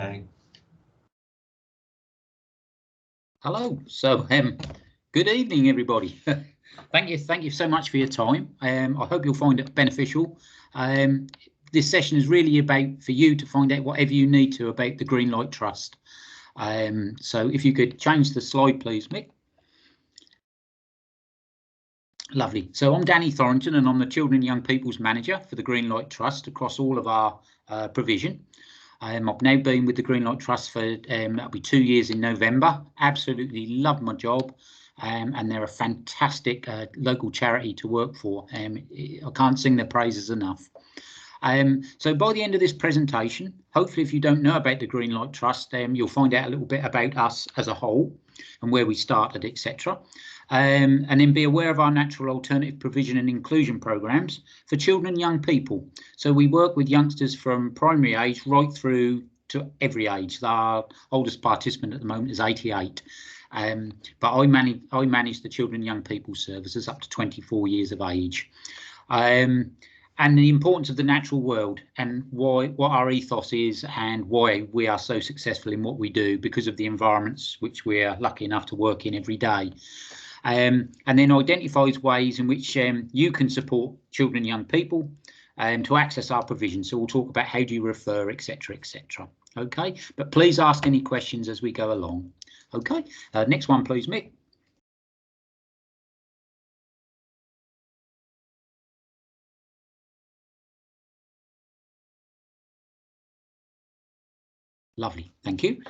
Okay. Hello. Good evening, everybody. Thank you so much for your time. I hope you'll find it beneficial. This session is really about for you to find out whatever you need to about the Greenlight Trust. So if you could change the slide, please, Mick. Lovely. So I'm Danny Thorrington, and I'm the Children and Young People's Manager for the Greenlight Trust across all of our provision. I've now been with the Greenlight Trust for that'll be 2 years in November. Absolutely love my job, and they're a fantastic local charity to work for. I can't sing their praises enough. So by the end of this presentation, hopefully if you don't know about the Greenlight Trust, you'll find out a little bit about us as a whole and where we started, etc. And then be aware of our natural alternative provision and inclusion programs for children and young people. So we work with youngsters from primary age right through to every age. Our oldest participant at the moment is 88. But I manage the children and young people services up to 24 years of age. And the importance of the natural world and what our ethos is and why we are so successful in what we do because of the environments which we're lucky enough to work in every day. And then identifies ways in which you can support children and young people to access our provision. So we'll talk about how do you refer, etc., etc. Okay, but please ask any questions as we go along. Okay, next one, please, Mick. Lovely, thank you.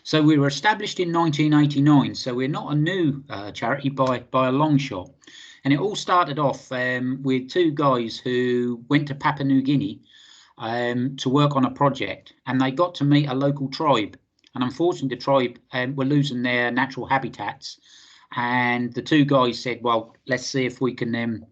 So we were established in 1989, so we're not a new charity by a long shot. And it all started off with two guys who went to Papua New Guinea to work on a project, and they got to meet a local tribe. And unfortunately, the tribe were losing their natural habitats. And the two guys said, well, let's see if we can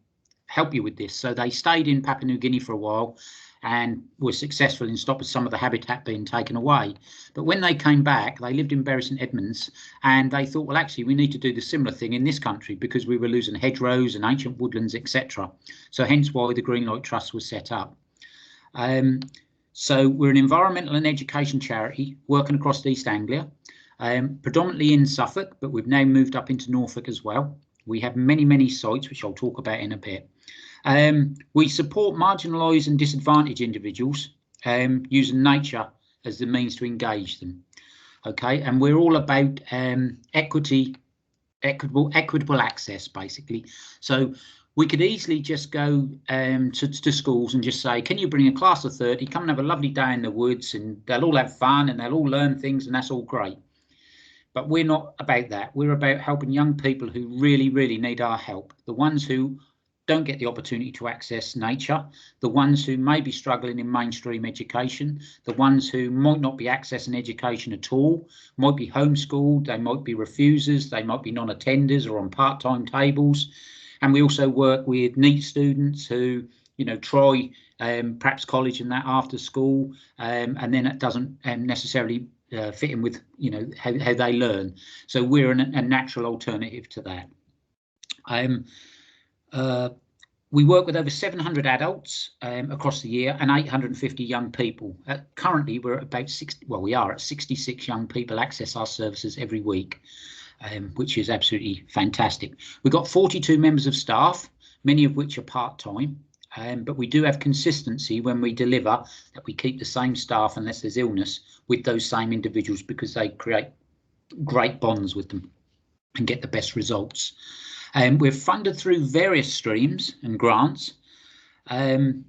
help you with this. So they stayed in Papua New Guinea for a while and were successful in stopping some of the habitat being taken away. But when they came back, they lived in Bury St Edmunds, and they thought, well, actually, we need to do the similar thing in this country because we were losing hedgerows and ancient woodlands, etc. So hence why the Greenlight Trust was set up. So we're an environmental and education charity working across East Anglia, predominantly in Suffolk, but we've now moved up into Norfolk as well. We have many sites, which I'll talk about in a bit. We support marginalised and disadvantaged individuals using nature as the means to engage them. Okay, and we're all about equitable access, basically. So we could easily just go to schools and just say, can you bring a class of 30, come and have a lovely day in the woods, and they'll all have fun and they'll all learn things, and that's all great. But we're not about that. We're about helping young people who really need our help, the ones who don't get the opportunity to access nature, the ones who may be struggling in mainstream education, the ones who might not be accessing education at all, might be homeschooled, they might be refusers, they might be non-attenders or on part-time tables. And we also work with NEET students who, try perhaps college and that after school, and then it doesn't necessarily fit in with, how they learn. So we're a natural alternative to that. We work with over 700 adults across the year and 850 young people. Currently, we're at about 66 young people access our services every week, which is absolutely fantastic. We've got 42 members of staff, many of which are part-time, but we do have consistency when we deliver, that we keep the same staff unless there's illness with those same individuals because they create great bonds with them and get the best results. We're funded through various streams and grants, and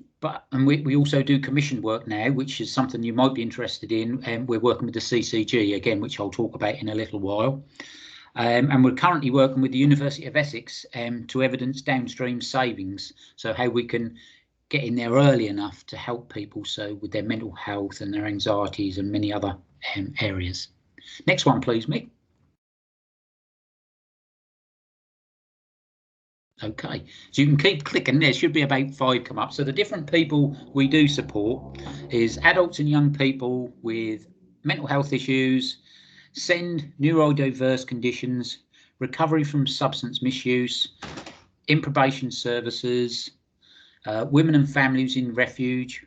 we also do commission work now, which is something you might be interested in. And we're working with the CCG again, which I'll talk about in a little while. And we're currently working with the University of Essex to evidence downstream savings, so how we can get in there early enough to help people, so with their mental health and their anxieties and many other areas. Next one, please, Mick. Okay, so you can keep clicking. There should be about 5 come up. So the different people we do support is adults and young people with mental health issues, SEND, neurodiverse conditions, recovery from substance misuse, in probation services, women and families in refuge,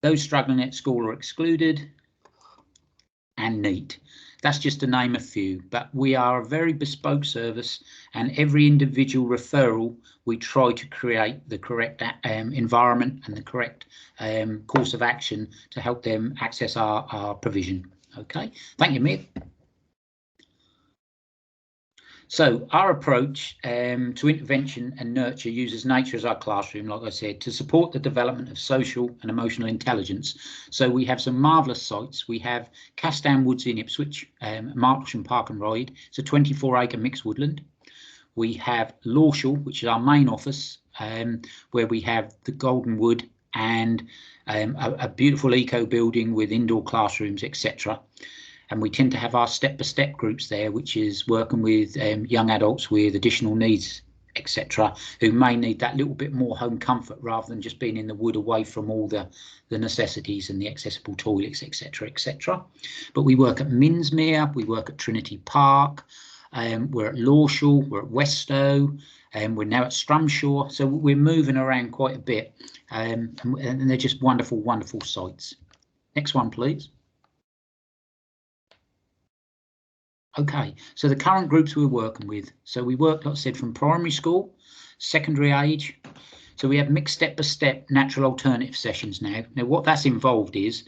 Those struggling at school are excluded, and NEAT. That's just to name a few, but we are a very bespoke service, and every individual referral we try to create the correct environment and the correct course of action to help them access our provision. Okay, thank you, Mick. So our approach to intervention and nurture uses nature as our classroom, like I said, to support the development of social and emotional intelligence. So we have some marvellous sites. We have Castan Woods in Ipswich, Martlesham Park and Ride. It's a 24-acre mixed woodland. We have Lawshall, which is our main office, where we have the Golden Wood and a beautiful eco building with indoor classrooms, etc. And we tend to have our step-by-step groups there, which is working with young adults with additional needs, etc., who may need that little bit more home comfort rather than just being in the wood away from all the necessities and the accessible toilets, etc., etc. But we work at Minsmere, we work at Trinity Park, we're at Lawshall, we're at Westow, and we're now at Strumshaw. So we're moving around quite a bit, and they're just wonderful, wonderful sites. Next one, please. Okay, so the current groups we're working with. So we work, like I said, from primary school, secondary age. So we have mixed step-by-step natural alternative sessions now. Now, what that's involved is,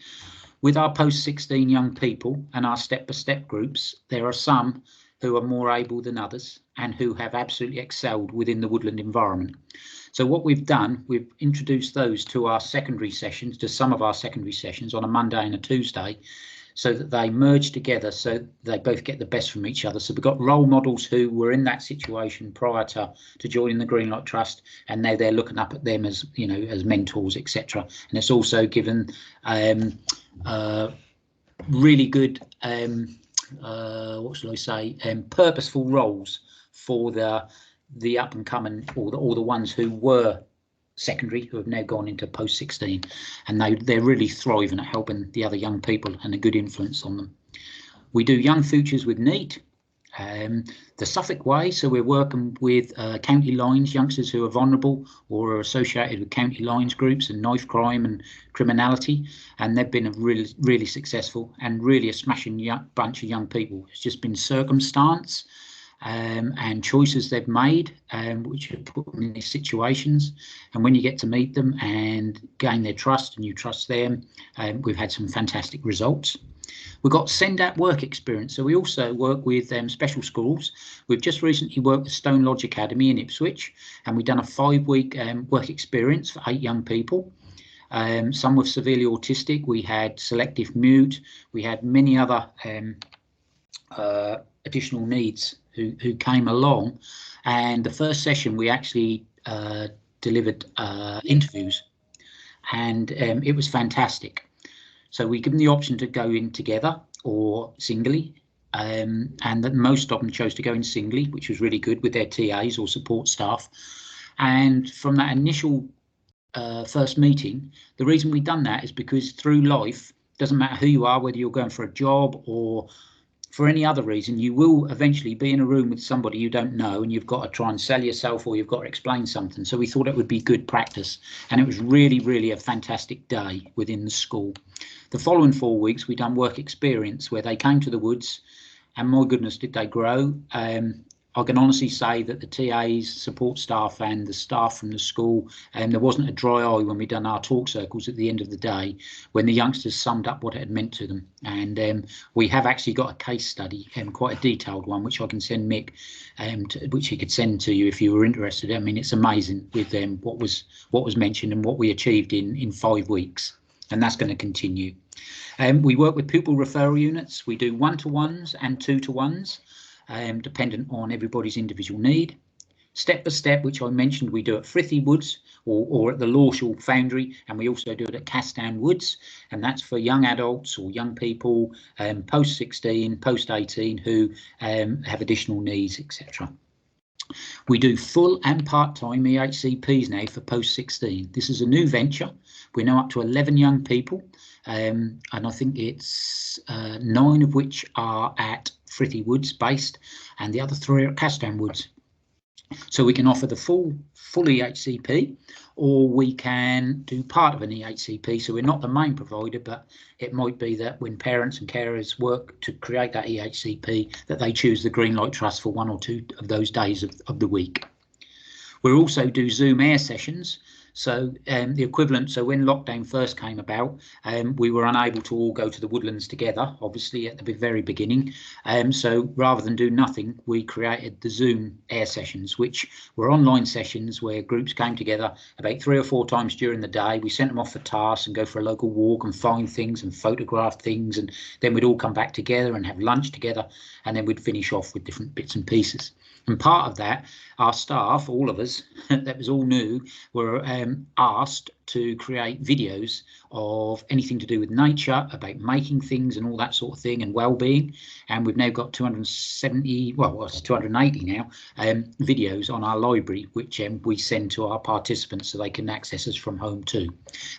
with our post-16 young people and our step-by-step groups, there are some who are more able than others and who have absolutely excelled within the woodland environment. So what we've done, we've introduced those to our secondary sessions, to some of our secondary sessions on a Monday and a Tuesday, so that they merge together, so they both get the best from each other. So we've got role models who were in that situation prior to joining the Greenlight Trust, and now they're looking up at them as, you know, as mentors, etc. And it's also given really good, what shall I say, purposeful roles for the up and coming, or the ones who were secondary, who have now gone into post-16, and they're really thriving at helping the other young people and a good influence on them. We do Young Futures with NEAT, the Suffolk way, so we're working with county lines, youngsters who are vulnerable or are associated with county lines groups and knife crime and criminality, and they've been a really successful and really a smashing bunch of young people. It's just been circumstance and choices they've made, which have put them in these situations. And when you get to meet them and gain their trust and you trust them, we've had some fantastic results. We've got send out work experience. So we also work with special schools. We've just recently worked with Stone Lodge Academy in Ipswich, and we've done a 5-week work experience for 8 young people. Some were severely autistic. We had selective mute. We had many other additional needs who came along, and the first session we actually delivered interviews, and it was fantastic. So we give them the option to go in together or singly, and that most of them chose to go in singly, which was really good, with their TAs or support staff. And from that initial first meeting, the reason we've done that is because through life, doesn't matter who you are, whether you're going for a job or for any other reason, you will eventually be in a room with somebody you don't know, and you've got to try and sell yourself, or you've got to explain something. So we thought it would be good practice, and it was really a fantastic day within the school. The following 4 weeks we done work experience, where they came to the woods, and my goodness did they grow. I can honestly say that the TAs, support staff and the staff from the school, there wasn't a dry eye when we done our talk circles at the end of the day, when the youngsters summed up what it had meant to them. And we have actually got a case study, quite a detailed one, which I can send Mick, which he could send to you if you were interested. I mean, it's amazing with what was mentioned and what we achieved in 5 weeks, and that's going to continue. We work with pupil referral units. We do 1-to-1s and 2-to-1s. Dependent on everybody's individual need. Step by step, which I mentioned, we do at Frithie Woods or at the Lawshall Foundry, and we also do it at Castan Woods, and that's for young adults or young people post-16, post-18 who have additional needs, etc. We do full and part-time EHCPs now for post-16. This is a new venture. We're now up to 11 young people, and I think it's 9 of which are at Frithie Woods based, and the other 3 are at Castan Woods. So we can offer the full EHCP, or we can do part of an EHCP. So we're not the main provider, but it might be that when parents and carers work to create that EHCP, that they choose the Greenlight Trust for 1 or 2 of those days of the week. We also do Zoom air sessions. So the equivalent, so when lockdown first came about, we were unable to all go to the woodlands together, obviously at the very beginning. So rather than do nothing, we created the Zoom air sessions, which were online sessions where groups came together about 3 or 4 times during the day. We sent them off for tasks and go for a local walk and find things and photograph things, and then we'd all come back together and have lunch together, and then we'd finish off with different bits and pieces. And part of that, our staff, all of us, that was all new, were asked to create videos of anything to do with nature, about making things and all that sort of thing, and well-being. And we've now got 270, well, it's 280 now, videos on our library, which we send to our participants so they can access us from home too.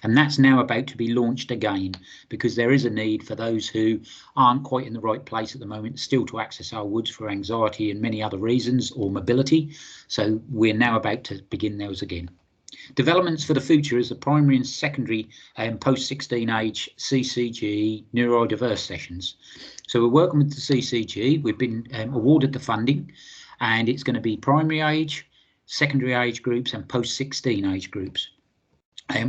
And that's now about to be launched again, because there is a need for those who aren't quite in the right place at the moment still to access our woods for anxiety and many other reasons, or mobility. So we're now about to begin those again. Developments for the future is the primary and secondary post-16 age CCG neurodiverse sessions. So we're working with the CCG. We've been awarded the funding, and it's going to be primary age, secondary age groups and post-16 age groups.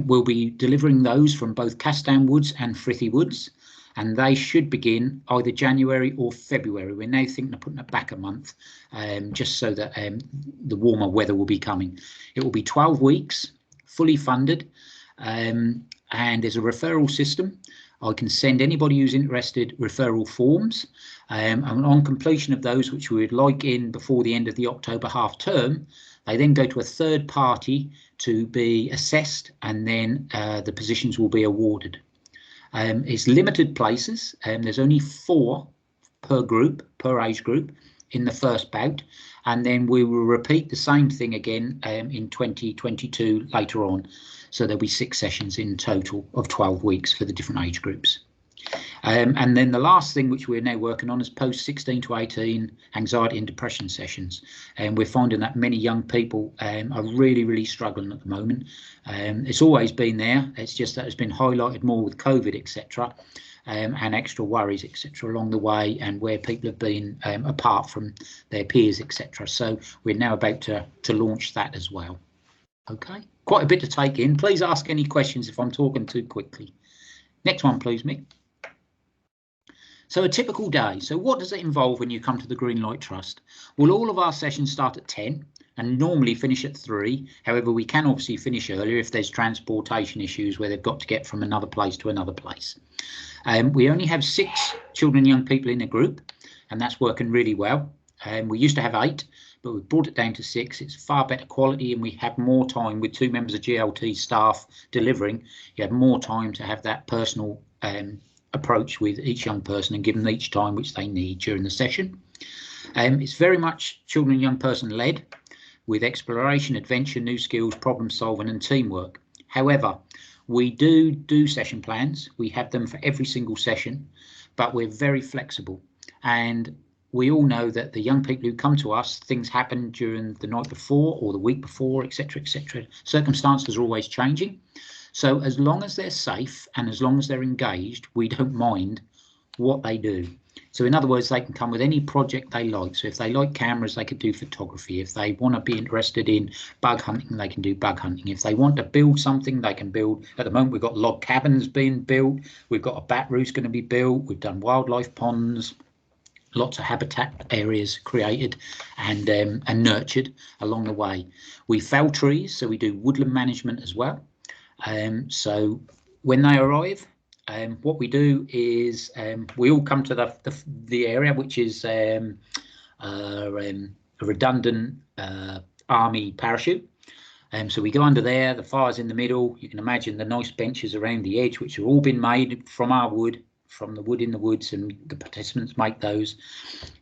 We'll be delivering those from both Castan Woods and Frithie Woods, and they should begin either January or February. We're now thinking of putting it back a month, just so that the warmer weather will be coming. It will be 12 weeks, fully funded, and there's a referral system. I can send anybody who's interested referral forms, and on completion of those, which we would like in before the end of the October half term, they then go to a third party to be assessed, and then the positions will be awarded. It's limited places, and there's only 4 per group, per age group, in the first bout, and then we will repeat the same thing again in 2022 later on. So there'll be 6 sessions in total of 12 weeks for the different age groups. And then the last thing which we're now working on is post 16 to 18 anxiety and depression sessions, and we're finding that many young people are really struggling at the moment. It's always been there, it's just that it's been highlighted more with COVID, etc., and extra worries, etc., along the way, and where people have been apart from their peers, etc. So we're now about to launch that as well. Okay, quite a bit to take in. Please ask any questions if I'm talking too quickly. Next one, please, Mick. So a typical day. So what does it involve when you come to the Greenlight Trust? Well, all of our sessions start at 10 and normally finish at 3. However, we can obviously finish earlier if there's transportation issues where they've got to get from another place to another place. We only have 6 children and young people in a group, and that's working really well. We used to have 8, but we've brought it down to 6. It's far better quality, and we have more time with 2 members of GLT staff delivering. You have more time to have that personal approach with each young person and give them each time which they need during the session. It's very much children and young person led, with exploration, adventure, new skills, problem solving and teamwork. However, we do session plans. We have them for every single session, but we're very flexible, and we all know that the young people who come to us, things happen during the night before or the week before, etc., etc. Circumstances are always changing. So as long as they're safe and as long as they're engaged, we don't mind what they do. So in other words, they can come with any project they like. So if they like cameras, they could do photography. If they want to be interested in bug hunting, they can do bug hunting. If they want to build something, they can build. At the moment, we've got log cabins being built. We've got a bat roost going to be built. We've done wildlife ponds. Lots of habitat areas created and nurtured along the way. We fell trees, so we do woodland management as well. So when they arrive, what we do is we all come to the area, which is a redundant army parachute. So we go under there, the fire's in the middle. You can imagine the nice benches around the edge, which have all been made from our wood, from the wood in the woods, and the participants make those.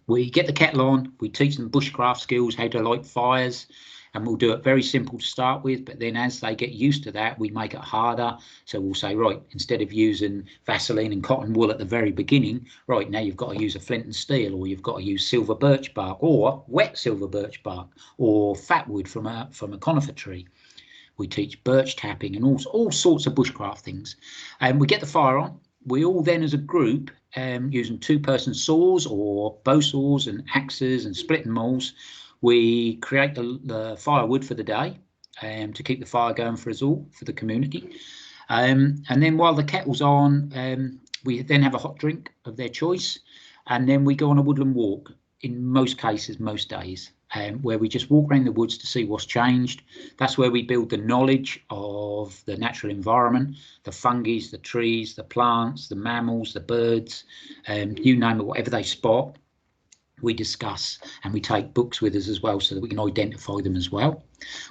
We get the kettle on, we teach them bushcraft skills, how to light fires. And we'll do it very simple to start with, but then as they get used to that, we make it harder. So we'll say, right, instead of using Vaseline and cotton wool at the very beginning, right, now you've got to use a flint and steel, or you've got to use silver birch bark, or wet silver birch bark, or fat wood from a conifer tree. We teach birch tapping and all sorts of bushcraft things. And we get the fire on. We all then as a group, using 2-person saws or bow saws and axes and splitting mauls, we create the firewood for the day to keep the fire going for us all, for the community. And then while the kettle's on, we then have a hot drink of their choice. And then we go on a woodland walk, in most cases, most days, where we just walk around the woods to see what's changed. That's where we build the knowledge of the natural environment, the fungi, the trees, the plants, the mammals, the birds, you name it, whatever they spot. We discuss, and we take books with us as well so that we can identify them as well.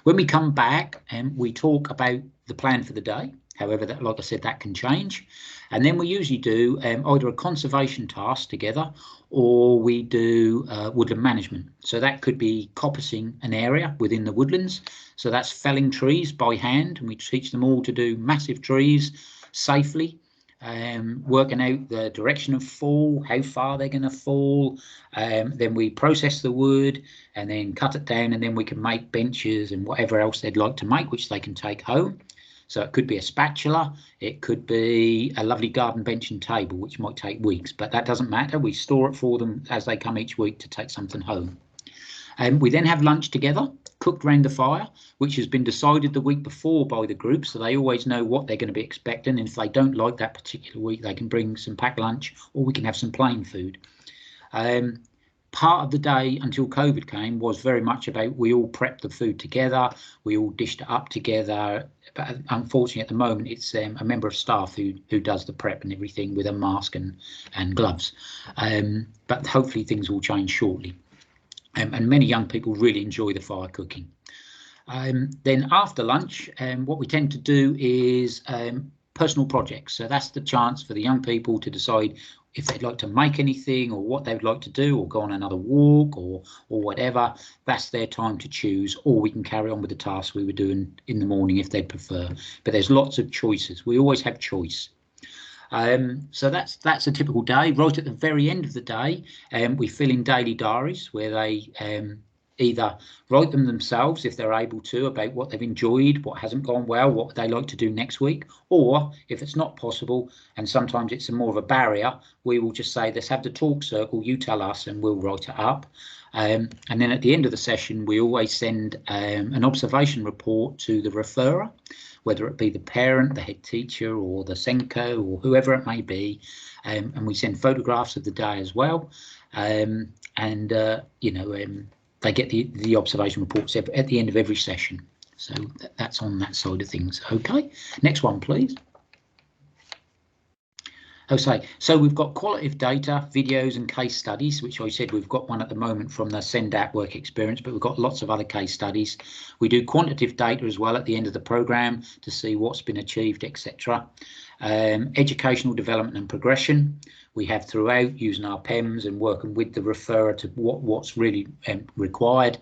When we come back, we talk about the plan for the day. However, that, like I said, that can change. And then we usually do either a conservation task together, or we do woodland management. So that could be coppicing an area within the woodlands. So that's felling trees by hand, and we teach them all to do massive trees safely. Working out the direction of fall, how far they're going to fall. Then we process the wood and then cut it down, and then we can make benches and whatever else they'd like to make, which they can take home. So it could be a spatula, it could be a lovely garden bench and table, which might take weeks, but that doesn't matter. We store it for them as they come each week to take something home. We then have lunch together, cooked round the fire, which has been decided the week before by the group, so they always know what they're going to be expecting. And if they don't like that particular week, they can bring some packed lunch, or we can have some plain food. Part of the day until COVID came was very much about we all prepped the food together, we all dished it up together. But unfortunately, at the moment, it's a member of staff who does the prep and everything with a mask and gloves. But hopefully things will change shortly. And many young people really enjoy the fire cooking. Then after lunch, what we tend to do is personal projects. So that's the chance for the young people to decide if they'd like to make anything, or what they'd like to do, or go on another walk, or whatever. That's their time to choose, or we can carry on with the tasks we were doing in the morning if they'd prefer. But there's lots of choices. We always have choice. So that's a typical day. Right at the very end of the day, we fill in daily diaries where they either write them themselves if they're able to, about what they've enjoyed, what hasn't gone well, what they like to do next week, or if it's not possible, and sometimes it's more of a barrier, we will just say, let's have the talk circle, you tell us, and we'll write it up. And then at the end of the session, we always send an observation report to the referrer, whether it be the parent, the head teacher, or the Senko, or whoever it may be. And we send photographs of the day as well. They get the observation reports at the end of every session. So that's on that side of things. Okay, next one, please. Okay, so we've got qualitative data, videos and case studies, which I said we've got one at the moment from the SENDAT work experience, but we've got lots of other case studies. We do quantitative data as well at the end of the programme to see what's been achieved, etc. Educational development and progression we have throughout, using our PEMS and working with the referrer to what's really required.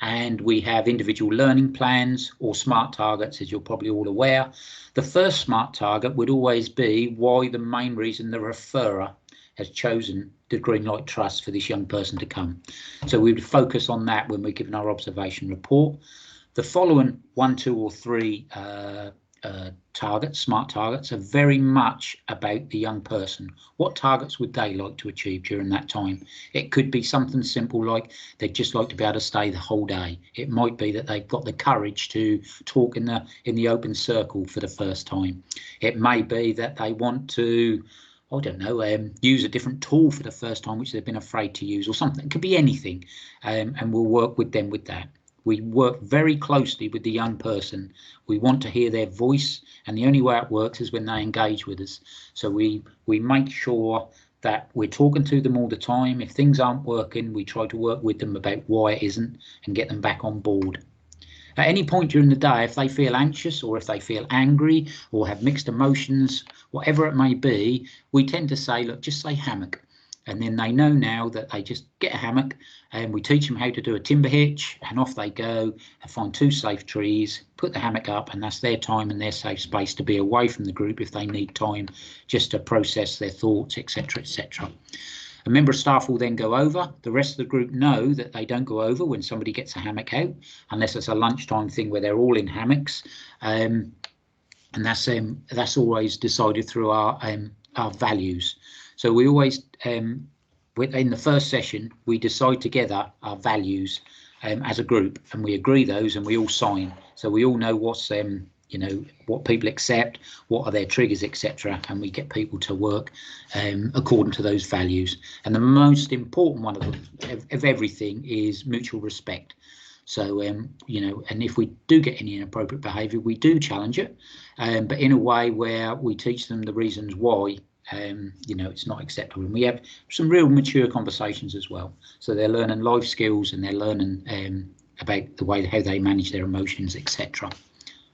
And we have individual learning plans, or SMART targets, as you're probably all aware. The first SMART target would always be why the main reason the referrer has chosen the Greenlight Trust for this young person to come. So we would focus on that when we're giving our observation report. The following 1, 2 or 3 targets, SMART targets, are very much about the young person. What targets would they like to achieve during that time? It could be something simple like they'd just like to be able to stay the whole day. It might be that they've got the courage to talk in the open circle for the first time. It may be that they want to, I don't know, use a different tool for the first time, which they've been afraid to use, or something. It could be anything, and we'll work with them with that. We work very closely with the young person. We want to hear their voice, and the only way it works is when they engage with us. So we make sure that we're talking to them all the time. If things aren't working, we try to work with them about why it isn't and get them back on board. At any point during the day, if they feel anxious or if they feel angry or have mixed emotions, whatever it may be, we tend to say, look, just say hammock. And then they know now that they just get a hammock and we teach them how to do a timber hitch, and off they go and find 2 safe trees, put the hammock up, and that's their time and their safe space to be away from the group if they need time just to process their thoughts, etc., etc. A member of staff will then go over. The rest of the group know that they don't go over when somebody gets a hammock out, unless it's a lunchtime thing where they're all in hammocks. And that's always decided through our values. So we always, in the first session, we decide together our values as a group, and we agree those, and we all sign. So we all know what's what people accept, what are their triggers, etc., and we get people to work according to those values. And the most important one of everything is mutual respect. So and if we do get any inappropriate behaviour, we do challenge it, but in a way where we teach them the reasons why it's not acceptable. And we have some real mature conversations as well. So they're learning life skills, and they're learning about the way how they manage their emotions, etc.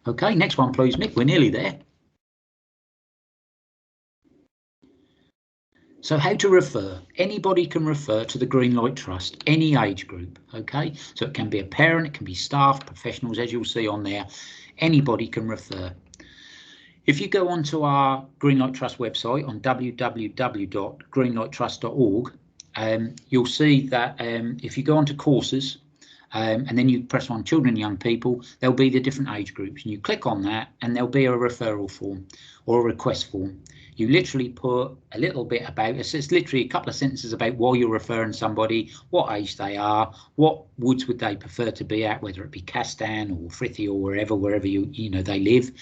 Okay, next one, please, Mick. We're nearly there. So how to refer. Anybody can refer to the Greenlight Trust, any age group, okay? So it can be a parent, it can be staff, professionals, as you'll see on there. Anybody can refer. If you go onto our Greenlight Trust website on www.greenlighttrust.org, you'll see that if you go onto courses, and then you press on children and young people, there'll be the different age groups, and you click on that and there'll be a referral form or a request form. You literally put a little bit about it. It's literally a couple of sentences about why you're referring somebody, what age they are, what woods would they prefer to be at, whether it be Castan or Frithie or wherever they live.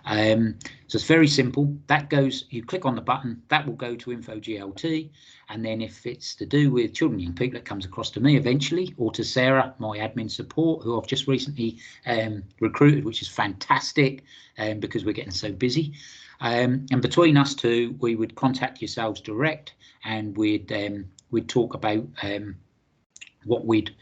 So it's very simple. That goes, you click on the button, that will go to Info GLT, and then if it's to do with children and young people, it comes across to me eventually, or to Sarah, my admin support, who I've just recently recruited, which is fantastic because we're getting so busy. And between us two, we would contact yourselves direct, and we'd talk about what we'd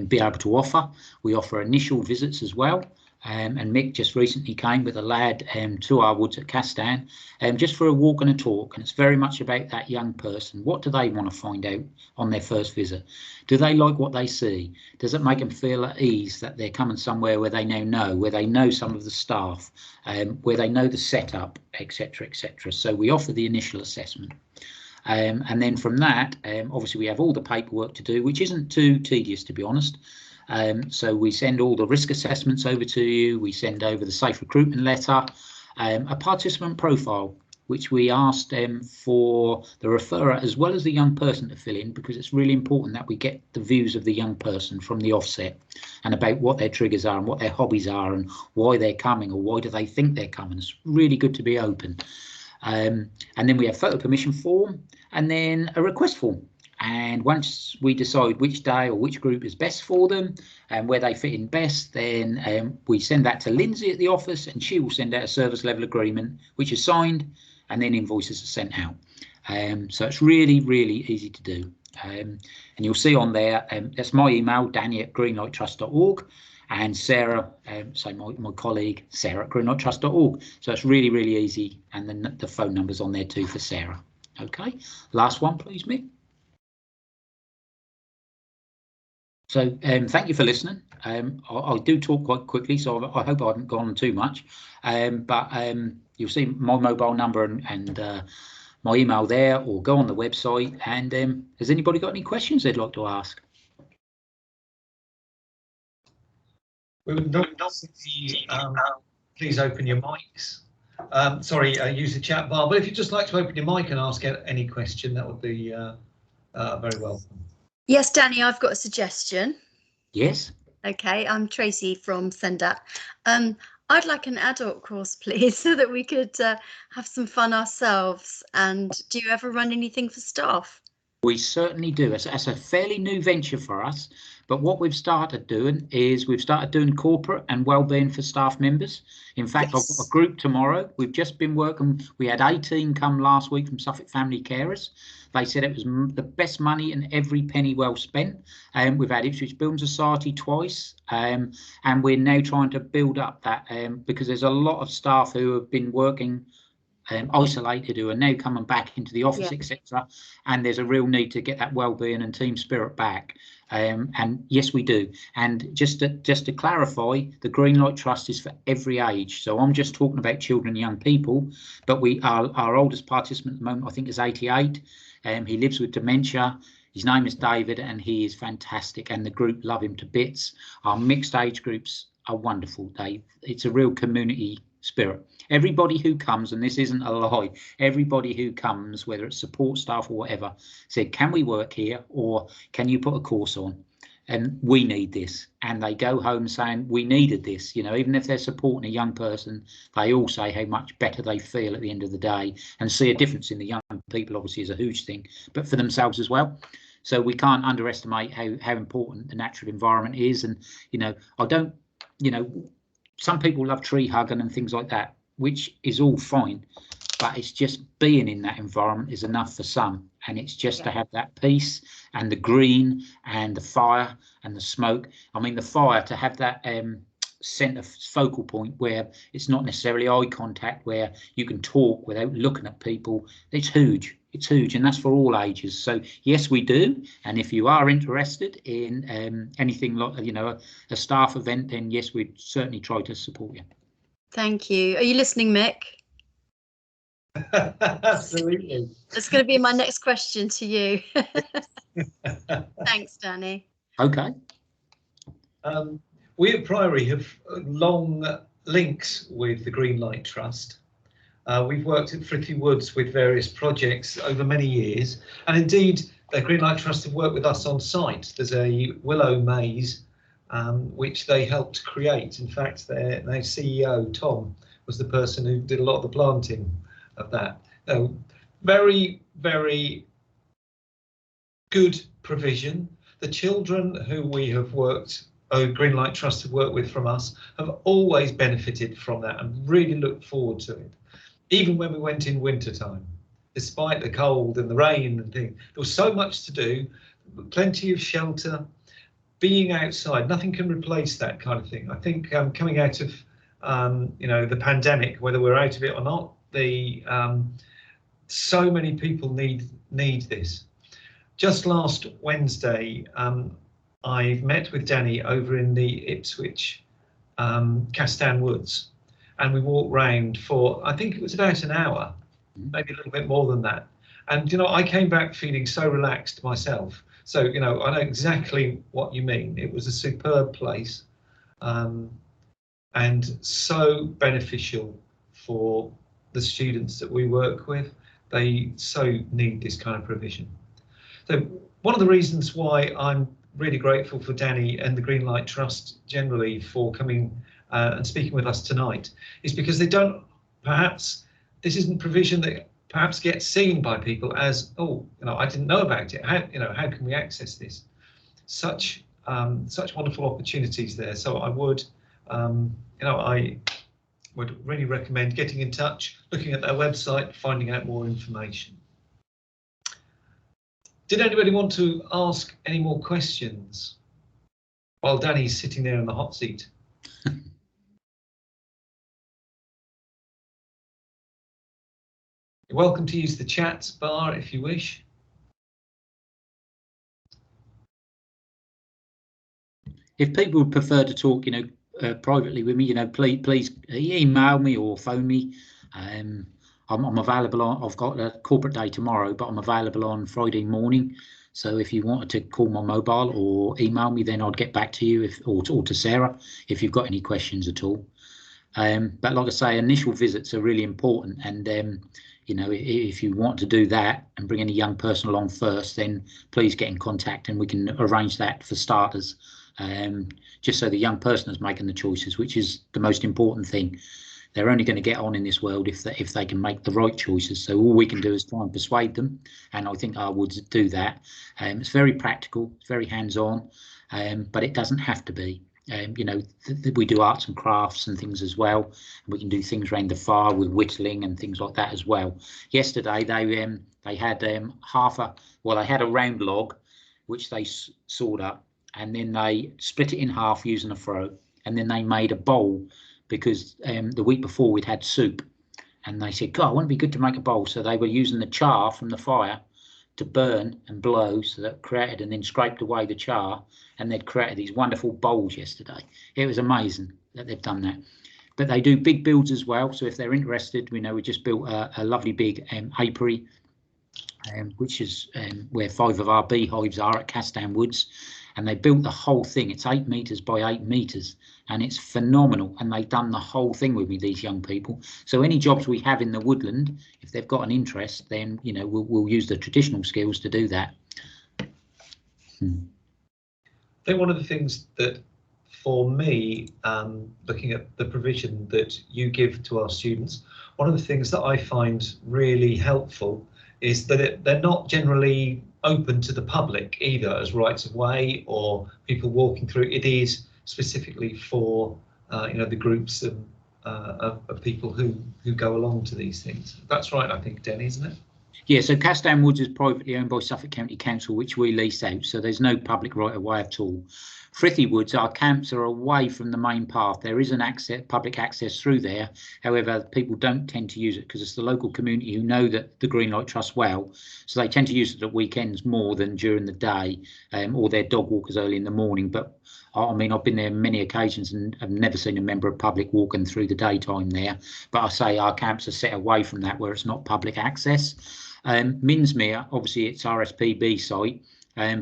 be able to offer. We offer initial visits as well. And Mick just recently came with a lad to our woods at Castan, just for a walk and a talk, and it's very much about that young person. What do they want to find out on their first visit? Do they like what they see? Does it make them feel at ease that they're coming somewhere where they now know, where they know some of the staff, where they know the setup, etc., etc. So we offer the initial assessment. And then from that, obviously we have all the paperwork to do, which isn't too tedious, to be honest. So we send all the risk assessments over to you. We send over the safe recruitment letter, a participant profile, which we asked for the referrer as well as the young person to fill in, because it's really important that we get the views of the young person from the offset and about what their triggers are and what their hobbies are and why they're coming or why do they think they're coming. It's really good to be open. And then we have photo permission form and then a request form. And once we decide which day or which group is best for them and where they fit in best, then we send that to Lindsay at the office, and she will send out a service level agreement, which is signed, and then invoices are sent out. So it's really, really easy to do. And you'll see on there, that's my email, danny@greenlighttrust.org, and Sarah, so my colleague, Sarah@greenlighttrust.org. So it's really, really easy. And then the phone number's on there too for Sarah. Okay, last one, please, Mick. So thank you for listening. I do talk quite quickly, so I hope I haven't gone too much. But you'll see my mobile number and my email there, or go on the website. And has anybody got any questions they'd like to ask? We would not please open your mics. Use the chat bar. But if you'd just like to open your mic and ask any question, that would be very welcome. Yes, Danny, I've got a suggestion. Yes. Okay, I'm Tracy from Sendat. I'd like an adult course, please, so that we could have some fun ourselves. And do you ever run anything for staff? We certainly do. It's a fairly new venture for us, but what we've started doing is we've started doing corporate and wellbeing for staff members. In fact, yes. I've got a group tomorrow. We've just been working. We had 18 come last week from Suffolk Family Carers. They said it was the best money and every penny well spent. We've had Ipswich Building Society twice, and we're now trying to build up that because there's a lot of staff who have been working isolated, who are now coming back into the office, Yeah. etc. And there's a real need to get that well-being and team spirit back. And yes, we do. And just to clarify, the Greenlight Trust is for every age. So I'm just talking about children and young people, but our oldest participant at the moment, I think, is 88. He lives with dementia. His name is David, and he is fantastic, and the group love him to bits. Our mixed age groups are wonderful. It's a real community spirit. Everybody who comes, and this isn't a lie, everybody who comes, whether it's support staff or whatever, said, can we work here, or can you put a course on? And we need this. And they go home saying, we needed this. You know, even if they're supporting a young person, they all say how much better they feel at the end of the day, and see a difference in the young people, obviously, is a huge thing, but for themselves as well. So we can't underestimate how important the natural environment is. And, you know, some people love tree hugging and things like that, which is all fine, but it's just being in that environment is enough for some. And it's just to have that peace and the green and the fire and the smoke. I mean, the fire, to have that centre focal point where it's not necessarily eye contact, where you can talk without looking at people, it's huge. It's huge, and that's for all ages. So yes, we do. And if you are interested in anything like, you know, a staff event, then yes, we'd certainly try to support you. Thank you. Are you listening, Mick? Absolutely. That's going to be my next question to you. Thanks, Danny. Okay. We at Priory have long links with the Greenlight Trust. We've worked at Frithie Woods with various projects over many years, and indeed the Greenlight Trust have worked with us on site. There's a willow maze which they helped create. In fact, their CEO, Tom, was the person who did a lot of the planting of that. Very, very good provision. The children who we have Greenlight Trust have worked with from us have always benefited from that and really looked forward to it. Even when we went in winter time, despite the cold and the rain and things, there was so much to do, plenty of shelter, being outside. Nothing can replace that kind of thing. I think coming out of the pandemic, whether we're out of it or not, so many people need this. Just last Wednesday, I've met with Danny over in the Ipswich Castan Woods, and we walked round for, I think it was about an hour, maybe a little bit more than that. And, you know, I came back feeling so relaxed myself. So, you know, I know exactly what you mean. It was a superb place and so beneficial for the students that we work with. They so need this kind of provision. So one of the reasons why I'm really grateful for Danny and the Greenlight Trust generally for coming and speaking with us tonight is because this isn't provision that perhaps gets seen by people as, oh, you know, I didn't know about it. How can we access this? Such wonderful opportunities there. So I would, I would really recommend getting in touch, looking at their website, finding out more information. Did anybody want to ask any more questions while Danny's sitting there in the hot seat? You're welcome to use the chat bar if you wish. If people would prefer to talk, privately with me, please email me or phone me. I'm available I've got a corporate day tomorrow, but I'm available on Friday morning. So if you wanted to call my mobile or email me, then I'd get back to you or to Sarah if you've got any questions at all. But like I say, initial visits are really important, and if you want to do that and bring any young person along first, then please get in contact and we can arrange that for starters, just so the young person is making the choices, which is the most important thing. They're only going to get on in this world if they can make the right choices. So all we can do is try and persuade them, and I think our Woods do that. It's very practical, it's very hands-on, but it doesn't have to be. We do arts and crafts and things as well, and we can do things around the fire with whittling and things like that as well. Yesterday they had they had a round log which they sawed up, and then they split it in half using a froe, and then they made a bowl because the week before we'd had soup, and they said, God, wouldn't it be good to make a bowl? So they were using the char from the fire to burn and blow, so that created and then scraped away the char, and they'd created these wonderful bowls yesterday. It was amazing that they've done that. But they do big builds as well, so if they're interested, we know we just built a lovely big apiary, which is where 5 of our beehives are at Castan Woods, and they built the whole thing. It's 8 metres by 8 metres, and it's phenomenal, and they've done the whole thing with me, these young people. So any jobs we have in the woodland, if they've got an interest, then we'll use the traditional skills to do that. I think one of the things that, for me, looking at the provision that you give to our students, one of the things that I find really helpful is that they're not generally open to the public either as rights of way or people walking through. It is specifically for the groups of people who go along to these things. That's right, I think, Denny, isn't it? Yeah, so Castan Woods is privately owned by Suffolk County Council, which we lease out, so there's no public right of way at all. Frithie Woods, our camps are away from the main path. There is an public access through there. However, people don't tend to use it because it's the local community who know that the Greenlight Trust well, so they tend to use it at weekends more than during the day, or their dog walkers early in the morning. But I mean, I've been there many occasions and I've never seen a member of public walking through the daytime there. But I say our camps are set away from that where it's not public access. Minsmere, obviously it's RSPB site,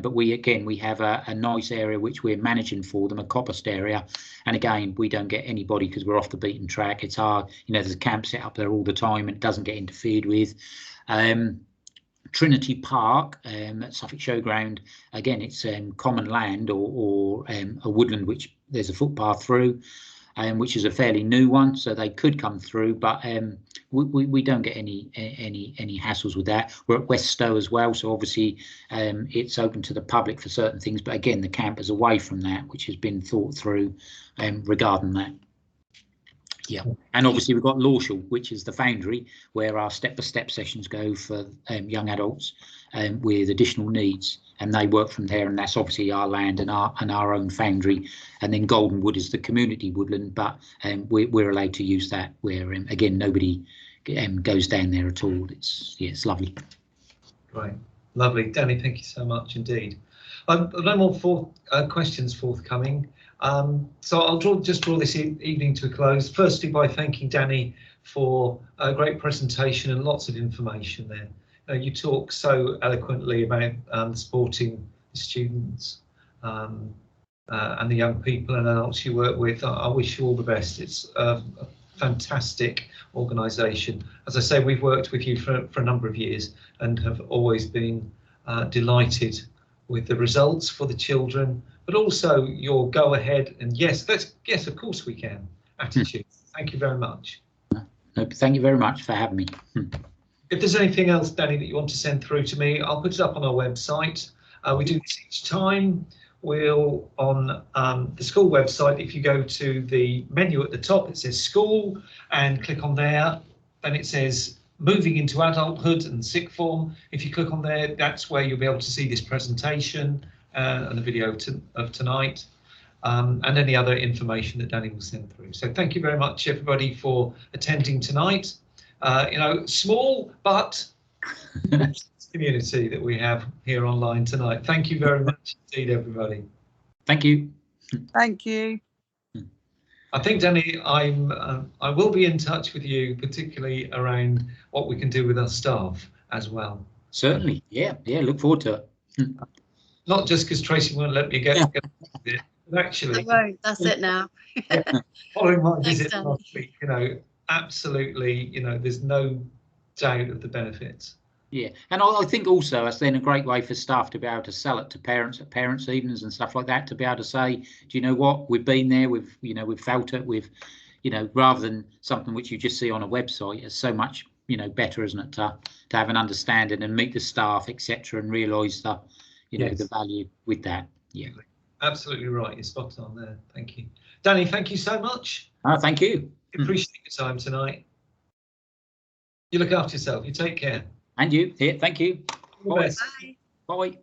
but we have a nice area which we're managing for them, a Coppice area, and again we don't get anybody because we're off the beaten track. It's hard, there's a camp set up there all the time and it doesn't get interfered with. Trinity Park at Suffolk Showground, again it's common land or a woodland which there's a footpath through, which is a fairly new one, so they could come through, but we don't get any hassles with that. We're at West Stow as well, so obviously it's open to the public for certain things, but again the camp is away from that, which has been thought through regarding that. Yeah, and obviously we've got Lawshall, which is the foundry where our step-by-step sessions go for young adults with additional needs, and they work from there, and that's obviously our land and our own foundry. And then Goldenwood is the community woodland, but we're allowed to use that where again nobody goes down there at all. It's lovely. Right, lovely, Danny. Thank you so much indeed. No more questions forthcoming. So I'll just draw this evening to a close, firstly by thanking Danny for a great presentation and lots of information there. You talk so eloquently about supporting the students and the young people and adults you work with. I wish you all the best. It's a fantastic organisation. As I say, we've worked with you for a number of years and have always been delighted with the results for the children, but also your go ahead and yes, of course we can attitude. Thank you very much. No, thank you very much for having me. If there's anything else, Danny, that you want to send through to me, I'll put it up on our website. We do this each time. We'll on the school website, if you go to the menu at the top, it says school and click on there, then it says moving into adulthood and sixth form. If you click on there, that's where you'll be able to see this presentation and the video of tonight and any other information that Danny will send through. So thank you very much, everybody, for attending tonight. Small but community that we have here online tonight. Thank you very much indeed, everybody. Thank you. Thank you. I think, Danny, I will be in touch with you, particularly around what we can do with our staff as well. Certainly, yeah, look forward to it. Not just because Tracy won't let me get it, but actually, I won't. That's it now. following my visit last week, absolutely, there's no doubt of the benefits. Yeah, and I think also it's then a great way for staff to be able to sell it to parents at parents' evenings and stuff like that, to be able to say, do you know what, we've been there, we've felt it, rather than something which you just see on a website. It's so much better, isn't it, to have an understanding and meet the staff, etc., and realise the yes, the value with that. Yeah, absolutely right. You're spot on there. Thank you, Danny. Thank you so much. Thank you. Appreciate your time tonight. You look after yourself. You take care. And you. Yeah, thank you. Bye. Bye.